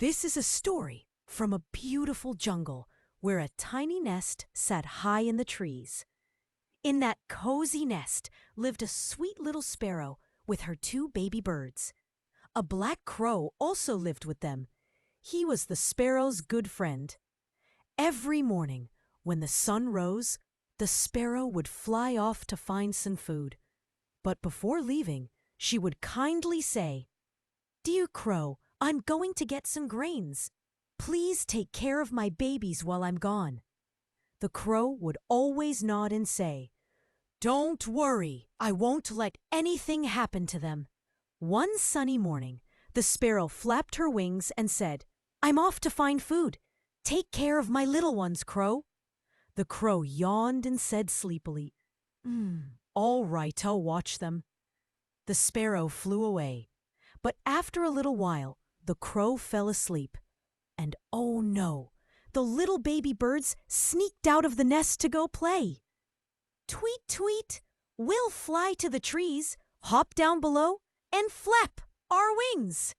This is a story from a beautiful jungle where a tiny nest sat high in the trees. In that cozy nest lived a sweet little sparrow with her two baby birds. A black crow also lived with them. He was the sparrow's good friend. Every morning, when the sun rose, the sparrow would fly off to find some food. But before leaving, she would kindly say, "Dear crow, I'm going to get some grains. Please take care of my babies while I'm gone." The crow would always nod and say, "Don't worry, I won't let anything happen to them." One sunny morning, the sparrow flapped her wings and said, "I'm off to find food. Take care of my little ones, crow." The crow yawned and said sleepily, "All right, I'll watch them." The sparrow flew away, but after a little while, the crow fell asleep. And oh no, the little baby birds sneaked out of the nest to go play. "Tweet, tweet, we'll fly to the trees, hop down below, and flap our wings."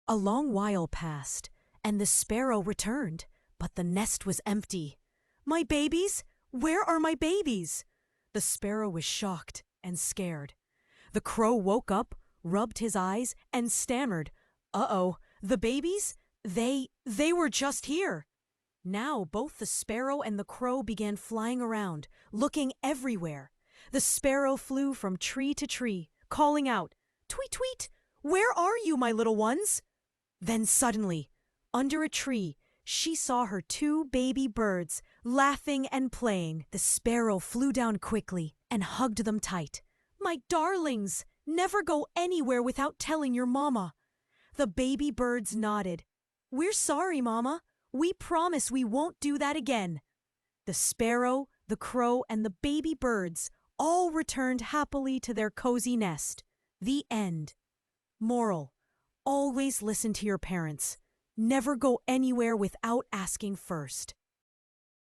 A long while passed, and the sparrow returned, but the nest was empty. "My babies? Where are my babies?" The sparrow was shocked and scared. The crow woke up, rubbed his eyes, and stammered, "Uh-oh, the babies? They were just here." Now both the sparrow and the crow began flying around, looking everywhere. The sparrow flew from tree to tree, calling out, "Tweet, tweet, where are you, my little ones?" Then suddenly, under a tree, she saw her two baby birds laughing and playing. The sparrow flew down quickly and hugged them tight. "My darlings, never go anywhere without telling your mama." The baby birds nodded. "We're sorry, Mama. We promise we won't do that again." The sparrow, the crow, and the baby birds all returned happily to their cozy nest. The end. Moral: always listen to your parents. Never go anywhere without asking first.